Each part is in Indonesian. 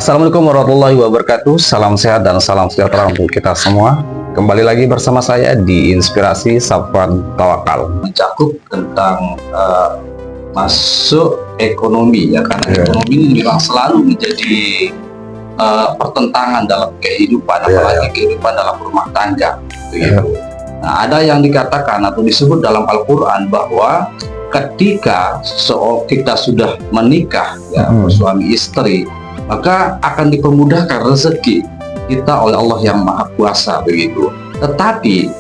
Assalamualaikum warahmatullahi wabarakatuh. Salam sehat dan salam sejahtera untuk kita semua. Kembali lagi bersama saya di Inspirasi Safwan Tawakal. Mencakup tentang masuk ekonomi, ya, karena ekonomi ini memang selalu menjadi pertentangan dalam kehidupan, apalagi kehidupan dalam rumah tangga. Begitu. Nah, ada yang dikatakan atau disebut dalam Al-Quran bahwa ketika kita sudah menikah, ya, suami istri, maka akan dipermudahkan rezeki kita oleh Allah yang Maha Kuasa, begitu. Tetapi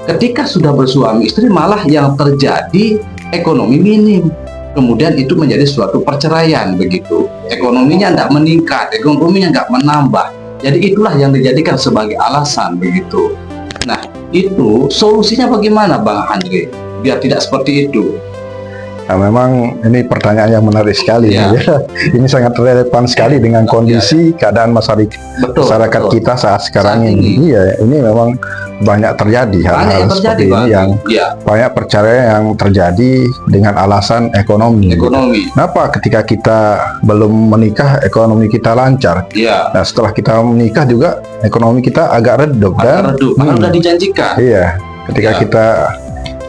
ketika sudah bersuami istri, malah yang terjadi ekonomi minim. Kemudian itu menjadi suatu perceraian, begitu. Ekonominya tidak meningkat, ekonominya nggak menambah. Jadi itulah yang dijadikan sebagai alasan, begitu. Nah, itu solusinya bagaimana, Bang Andre, biar tidak seperti itu? Nah, memang ini pertanyaan yang menarik sekali, ya. Ini sangat relevan sekali dengan kondisi keadaan masyarakat kita saat sekarang ini. Iya, ini memang banyak terjadi hal-hal seperti ini yang banyak perceraian yang terjadi dengan alasan ekonomi. Kenapa ketika kita belum menikah ekonomi kita lancar? Nah, setelah kita menikah juga ekonomi kita agak redup dan udah dijanjikan. Iya, ketika kita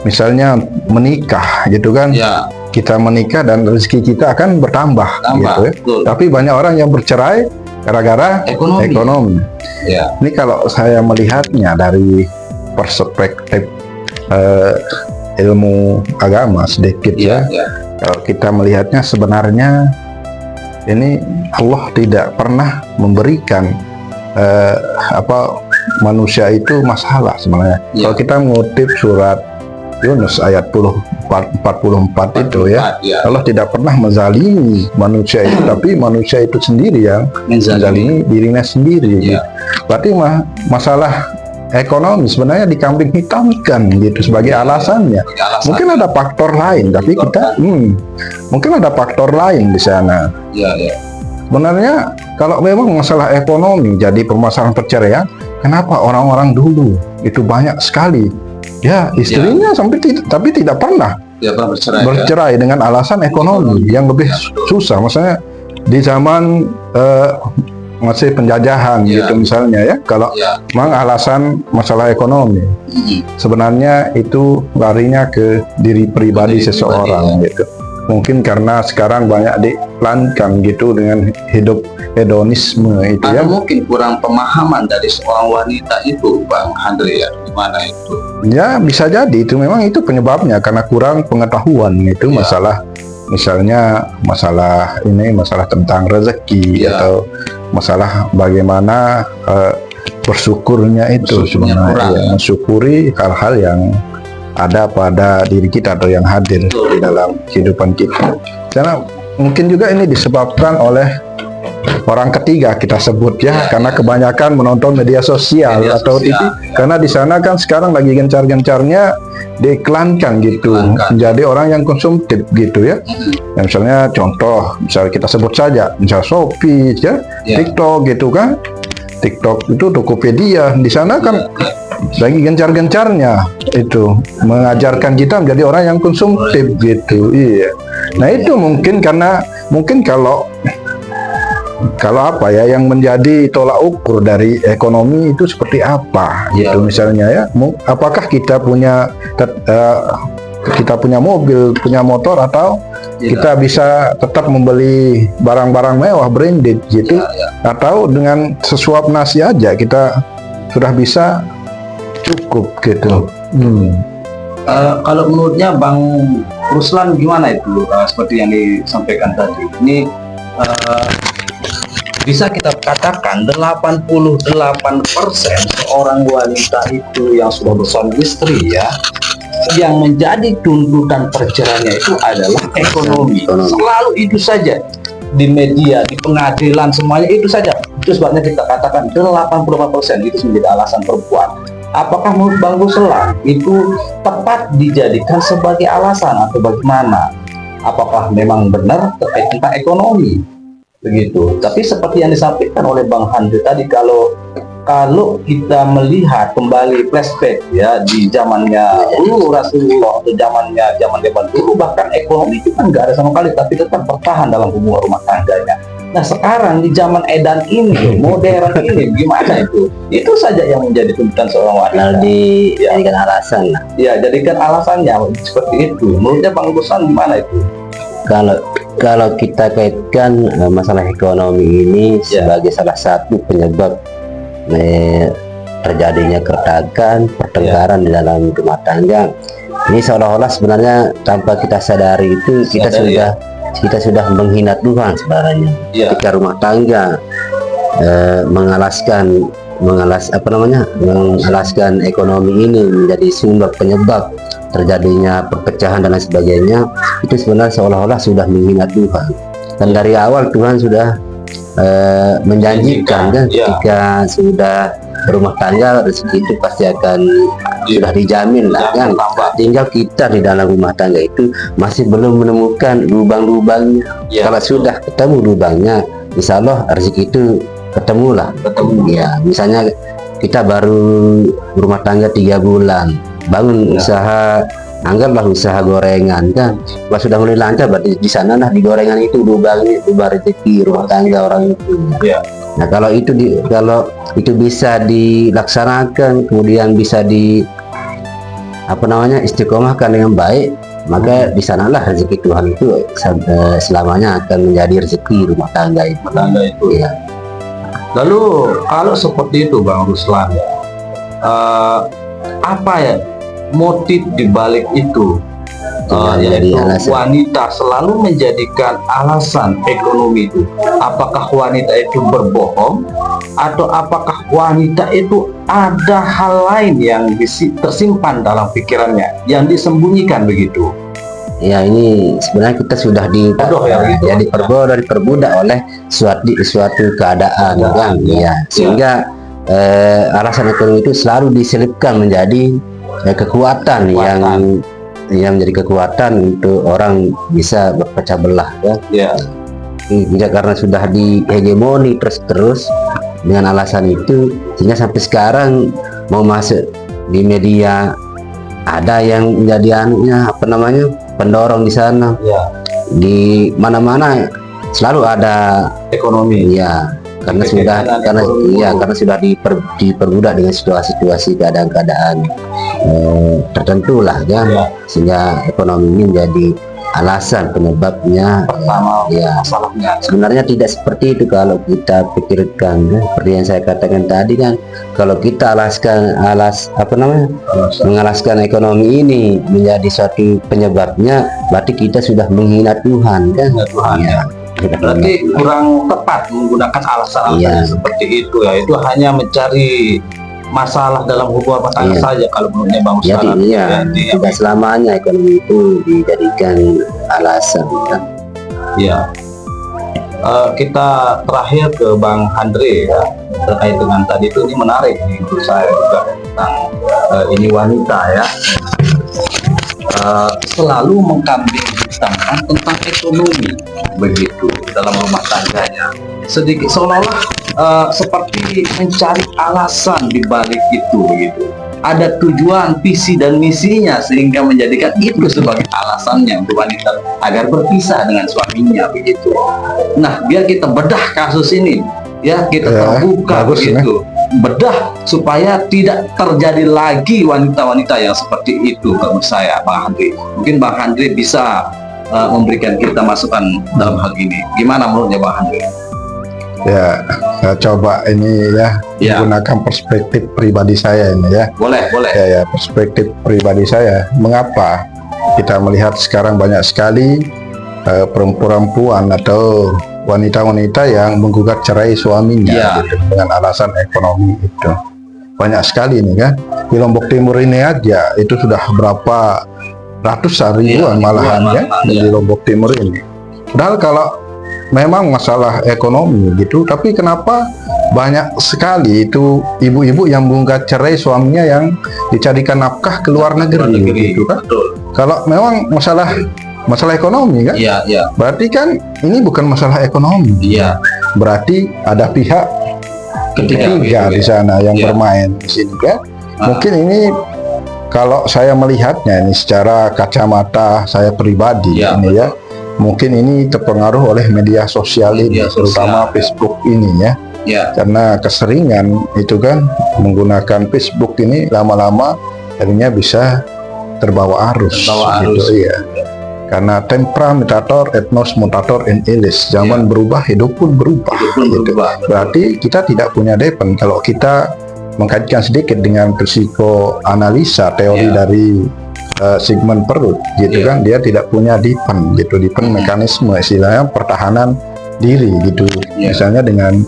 misalnya menikah gitu kan, kita menikah dan rezeki kita akan bertambah gitu ya. Tapi banyak orang yang bercerai gara-gara ekonomi. Ini kalau saya melihatnya dari perspektif ilmu agama sedikit, kalau kita melihatnya sebenarnya ini Allah tidak pernah memberikan manusia itu masalah sebenarnya. Kalau kita mengutip surat Yunus ayat 44 itu, ya, Allah tidak pernah menzalimi manusia itu, tapi manusia itu sendiri yang menzalimi dirinya sendiri. Berarti masalah ekonomi sebenarnya dikambing hitamkan gitu sebagai alasannya. Mungkin ada faktor lain, tapi kita mungkin ada faktor lain di sana. Sebenarnya kalau memang masalah ekonomi jadi permasalahan perceraian, kenapa orang-orang dulu itu banyak sekali istrinya tapi tidak pernah bercerai dengan alasan ekonomi yang lebih susah. Maksudnya di zaman masih penjajahan gitu misalnya, ya, kalau memang alasan masalah ekonomi, sebenarnya itu larinya ke diri pribadi seseorang gitu. Mungkin karena sekarang banyak diiklankan gitu dengan hidup hedonisme itu, atau mungkin kurang pemahaman dari seorang wanita itu, Bang Andre, ya, gimana itu? Ya, bisa jadi itu memang itu penyebabnya, karena kurang pengetahuan itu masalah, misalnya masalah tentang rezeki atau masalah bagaimana bersyukurnya itu sebenarnya, mensyukuri hal-hal yang ada pada diri kita atau yang hadir di dalam kehidupan kita. Karena mungkin juga ini disebabkan oleh orang ketiga kita sebut, karena kebanyakan menonton media sosial atau TV, karena di sana kan sekarang lagi gencar-gencarnya diiklankan gitu, menjadi orang yang konsumtif gitu, ya. Misalnya contoh, misalnya kita sebut saja, misalnya Shopee, TikTok gitu kan. TikTok itu Tokopedia, di sana kan lagi gencar-gencarnya itu mengajarkan kita menjadi orang yang konsumtif gitu. Nah, itu mungkin kalau yang menjadi tolak ukur dari ekonomi itu seperti apa gitu, misalnya, ya, apakah kita punya mobil, punya motor, atau kita bisa tetap membeli barang-barang mewah branded gitu, atau dengan sesuap nasi aja kita sudah bisa cukup gitu. Kalau menurutnya Bang Ruslan gimana itu, seperti yang disampaikan tadi ini, bisa kita katakan 88% seorang wanita itu yang sudah bersuami istri, ya, yang menjadi tuntutan perceraiannya itu adalah ekonomi. Selalu itu saja di media, di pengadilan, semuanya itu saja. Itu sebabnya kita katakan 88% itu menjadi alasan perempuan. Apakah menurut Bang Ruslan itu tepat dijadikan sebagai alasan atau bagaimana? Apakah memang benar terkait tentang ekonomi? Begitu. Tapi seperti yang disampaikan oleh Bang Andre tadi, kalau kita melihat kembali flashback, ya, di zamannya dulu Rasulullah atau zaman dulu, bahkan ekonomi itu kan nggak ada sama sekali, tapi tetap bertahan dalam hubungan rumah tangganya. Nah sekarang di zaman edan ini, modern ini, gimana itu? Itu saja yang menjadi tuntutan seorang wanita. Lalu dijadikan alasan lah. Ya, jadikan alasannya seperti itu. Menurutnya Bang Ruslan gimana itu? Kalau kita kaitkan masalah ekonomi ini sebagai salah satu penyebab terjadinya keretakan, pertengkaran di dalam rumah tangga, ini seolah-olah sebenarnya tanpa kita sadari itu kita sudah menghina Tuhan sebenarnya. Ketika rumah tangga mengalaskan ekonomi ini menjadi sumber penyebab terjadinya perpecahan dan lain sebagainya, itu sebenarnya seolah-olah sudah menghina Tuhan. Dan dari awal Tuhan sudah menjanjikan kan, ketika sudah berumah tangga rezeki itu pasti akan sudah dijamin lah kan. Tinggal kita di dalam rumah tangga itu masih belum menemukan lubang-lubangnya. Kalau sudah ketemu lubangnya, insya Allah rezeki itu ketemu. Ya, misalnya kita baru berumah tangga 3 bulan, bangun usaha, anggaplah usaha gorengan kan. Kalau sudah mulai lancar, berarti di sana nah di gorengan itu lubangnya, lubang rezeki rumah tangga orang itu. Nah kalau itu bisa dilaksanakan, kemudian bisa istiqomahkan dengan baik, maka di sanalah rezeki Tuhan itu selamanya akan menjadi rezeki rumah tangga itu. Ya. Lalu kalau seperti itu Bang Ruslan, apa ya motif dibalik itu? Yaitu wanita selalu menjadikan alasan ekonomi itu. Apakah wanita itu berbohong, atau apakah wanita itu ada hal lain yang tersimpan dalam pikirannya, yang disembunyikan begitu? Ya, ini sebenarnya kita sudah diperbudak oleh suatu keadaan kan, ya, sehingga alasan ekonomi itu selalu diselipkan menjadi kekuatan yang menjadi kekuatan untuk orang bisa berpecah belah ya. Tidak, karena sudah dihegemoni terus dengan alasan itu, sehingga sampai sekarang mau masuk di media ada yang menjadi pendorong di sana. Di mana-mana selalu ada ekonomi ya, karena sudah diperbudak dengan situasi keadaan tertentu lah ya. Sehingga ekonomi ini menjadi alasan penyebabnya pertama masalahnya. Sebenarnya tidak seperti itu kalau kita pikirkan ya. Seperti yang saya katakan tadi kan, kalau kita mengalaskan ekonomi ini menjadi suatu penyebabnya, berarti kita sudah menghina Tuhan kan. Berarti kurang tepat menggunakan alasan-alasan seperti itu ya. Itu hanya mencari masalah dalam hubungan rumah tangga saja kalau menurutnya Bang Ruslan. Tidak selamanya ekonomi itu dijadikan alasan kan. Ya. Kita terakhir ke Bang Andre ya, terkait dengan tadi itu. Ini menarik nih menurut saya juga tentang ini wanita ya, selalu mengkambing hitamkan tentang ekonomi begitu dalam rumah tangganya. Sedikit seolah-olah seperti mencari alasan di balik itu begitu. Ada tujuan, visi dan misinya, sehingga menjadikan itu sebagai alasannya untuk wanita agar berpisah dengan suaminya begitu. Nah, biar kita bedah kasus ini ya, kita terbuka begitu, bedah supaya tidak terjadi lagi wanita-wanita yang seperti itu. Menurut saya Bang Andre, mungkin Bang Andre bisa memberikan kita masukan dalam hal ini. Gimana menurutnya Bang Andre? Ya, saya coba ini menggunakan perspektif pribadi saya ini ya. Boleh. Ya, perspektif pribadi saya. Mengapa kita melihat sekarang banyak sekali perempuan atau wanita-wanita yang menggugat cerai suaminya dengan alasan ekonomi itu. Banyak sekali ini kan. Di Lombok Timur ini aja itu sudah berapa ratusan ribuan malahan di Lombok Timur ini. Padahal kalau memang masalah ekonomi gitu, tapi kenapa banyak sekali itu ibu-ibu yang menggugat cerai suaminya yang dicarikan nafkah ke luar negeri gitu kan. Kalau memang masalah ekonomi kan, berarti kan ini bukan masalah ekonomi. Berarti ada pihak ketiga di sana yang bermain di sini kan. Mungkin ini kalau saya melihatnya ini secara kacamata saya pribadi ini ya, mungkin ini terpengaruh oleh media sosial ini, Media sosial, terutama ya. Facebook ini ya. Ya, Karena keseringan itu kan menggunakan Facebook ini lama-lama akhirnya bisa terbawa arus. Terbawa gitu, arus. iya. Karena tempera mutator, etnos mutator in illis. Zaman Ya. berubah, hidup pun berubah. itu pun gitu. berubah. Berarti kita tidak punya depen. Kalau kita mengkaitkan sedikit dengan psikoanalisa teori Ya. dari Sigmund Freud, gitu Ya. kan, dia tidak punya depen, gitu. Depen mekanisme, istilahnya pertahanan diri, gitu. Ya. Misalnya dengan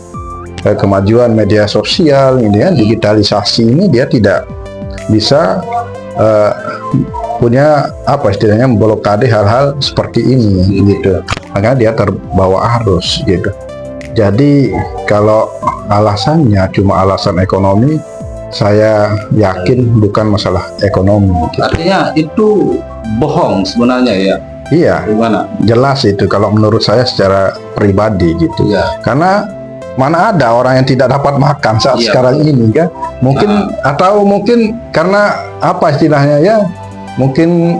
kemajuan media sosial, ini ya, digitalisasi ini dia tidak bisa punya apa istilahnya memblokade hal-hal seperti ini gitu, makanya dia terbawa arus gitu. Jadi kalau alasannya cuma alasan ekonomi, saya yakin bukan masalah ekonomi gitu. Artinya itu bohong sebenarnya ya. Iya, Gimana? jelas itu kalau menurut saya secara pribadi gitu. Ya. Karena mana ada orang yang tidak dapat makan saat Iya, sekarang ini kan? Mungkin atau mungkin karena apa istilahnya ya? Mungkin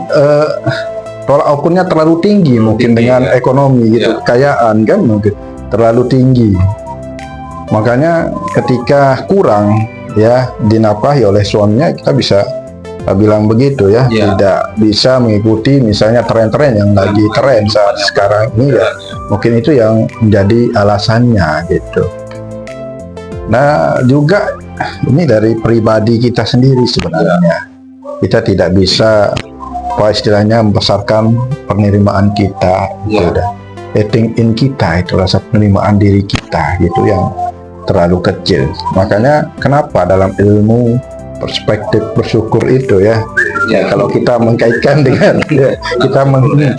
tolak ukurnya terlalu tinggi mungkin Tinggi, dengan ya. ekonomi gitu, Iya. kekayaan kan mungkin terlalu tinggi. Makanya ketika kurang ya dinafkahi oleh suaminya, kita bisa bilang begitu ya, Iya. tidak bisa mengikuti misalnya tren-tren yang lagi tren saat sekarang ini ya. Mungkin itu yang menjadi alasannya gitu. Nah juga ini dari pribadi kita sendiri sebenarnya. Kita tidak bisa apa istilahnya membesarkan penerimaan kita, Ya. gitu. Rating in kita itu rasa penerimaan diri kita gitu yang terlalu kecil. Makanya kenapa dalam ilmu perspektif bersyukur itu ya, Ya. kalau kita mengkaitkan dengan ya,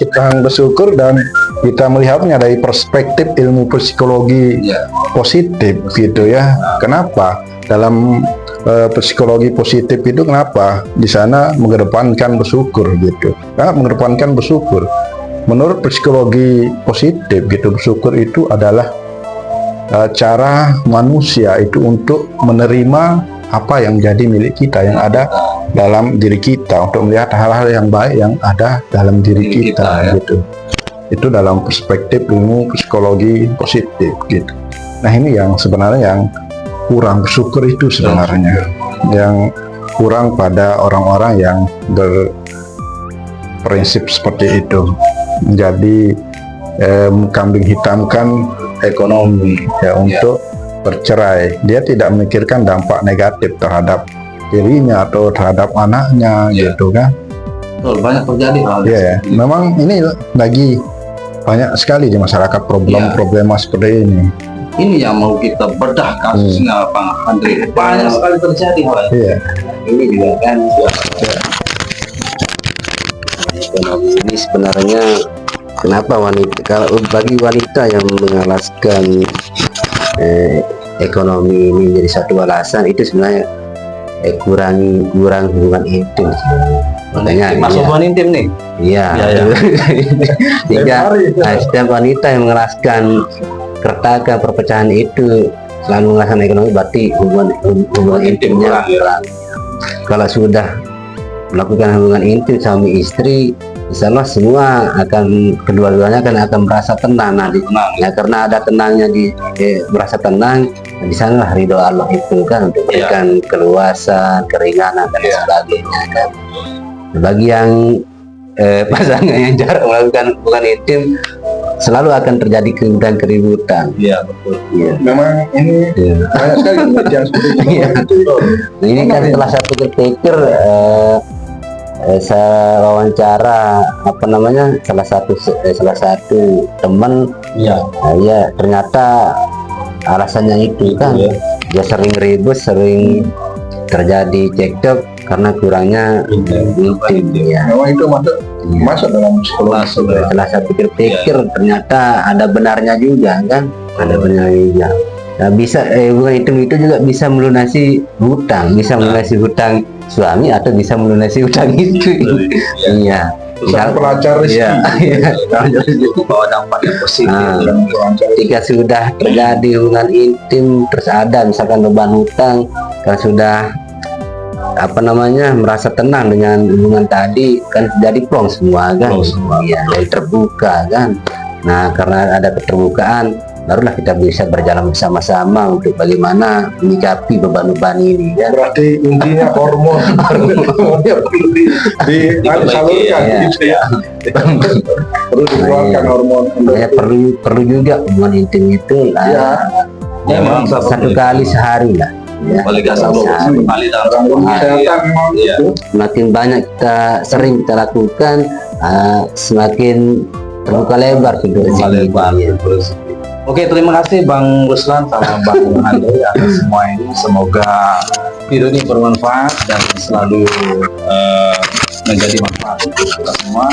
kita bersyukur dan kita melihatnya dari perspektif ilmu psikologi Ya. positif gitu ya. Kenapa dalam psikologi positif itu kenapa di sana mengedepankan bersyukur gitu? Karena mengedepankan bersyukur. Menurut psikologi positif gitu, bersyukur itu adalah cara manusia itu untuk menerima apa yang menjadi milik kita, yang ada dalam diri kita, untuk melihat hal-hal yang baik yang ada dalam diri Diri kita, kita, ya. gitu. Itu dalam perspektif ilmu psikologi positif gitu. Nah ini yang sebenarnya yang kurang bersyukur itu sebenarnya, yang kurang pada orang-orang yang berprinsip seperti itu, menjadi kambing hitamkan ekonomi ya untuk bercerai. Dia tidak memikirkan dampak negatif terhadap dirinya atau terhadap anaknya gitu kan. Betul, banyak terjadi hal Iya ya. seperti itu. Memang ini lagi banyak sekali di masyarakat problema seperti ini. Ini yang mau kita bedah kasusnya, Bang Andre. Banyak sekali terjadi hal Iya. Ini juga kan ekonomi ini sebenarnya kenapa wanita, kalau bagi wanita yang mengalaskan ekonomi ini jadi satu alasan, itu sebenarnya kurang hubungan intim sebenarnya. Makanya Masuk iya. hubungan intim nih. Iya. Iya, iya. Sehingga Iya. setiap wanita yang mengeraskan keretakan perpecahan itu selalu mengeraskan ekonomi, berarti hubungan intimnya kurang. Kalau sudah melakukan hubungan intim suami istri, insya Allah semua kedua-duanya akan merasa tenang. Nah, karena ada tenangnya merasa tenang, di sana ridho Allah itu kan untuk berikan keluasan, keringanan dan sebagainya kan. Bagi yang pasangan yang jarang melakukan hubungan intim, selalu akan terjadi keributan. Iya, betul. Iya. Memang ini Iya. banyak sekali kejadian seperti itu. Iya. Nah, ini kan setelah saya pikir-pikir, saya wawancara salah satu teman, Iya. ya ternyata alasannya itu kan Iya. dia sering ribut, sering terjadi cekcok karena kurangnya intim ya. Memang itu masuk dalam psikologi. Masuk dalam. Setelah saya pikir-pikir ternyata ada benarnya juga kan, ada benarnya juga. Nah, bisa hubungan intim itu juga bisa melunasi hutang, bisa melunasi hutang suami atau bisa melunasi hutang istri. Iya. Sang pelacur rezeki. Iya. Iya. Itu bawa dampak yang positif. Nah, Sang pelacur rezeki. ketika sudah terjadi hubungan intim, terus ada misalkan beban hutang, kan sudah apa namanya, merasa tenang dengan hubungan tadi, kan jadi plong semua kan. Plong semua. Iya, jadi terbuka kan. Nah, karena ada keterbukaan, barulah kita bisa berjalan bersama-sama untuk bagaimana menyikapi beban-beban ini kan. Berarti intinya hormon hormonnya perlu disalurkan Iya. gitu ya. Perlu dikeluarkan hormon Ya, perlu juga hubungan intim itu ya. Ya, memang satu kali sehari lah. Ya, Paling nggak satu satu kali dalam Gangguan sehari. kesehatan memang Iya. itu. Semakin banyak kita sering kita lakukan, semakin terbuka lebar pintu Terbuka rezeki. lebar, Iya. terus. Oke, terima kasih Bang Ruslan sama Bang Andre atas semua ini. Semoga video ini bermanfaat dan selalu menjadi manfaat untuk kita semua.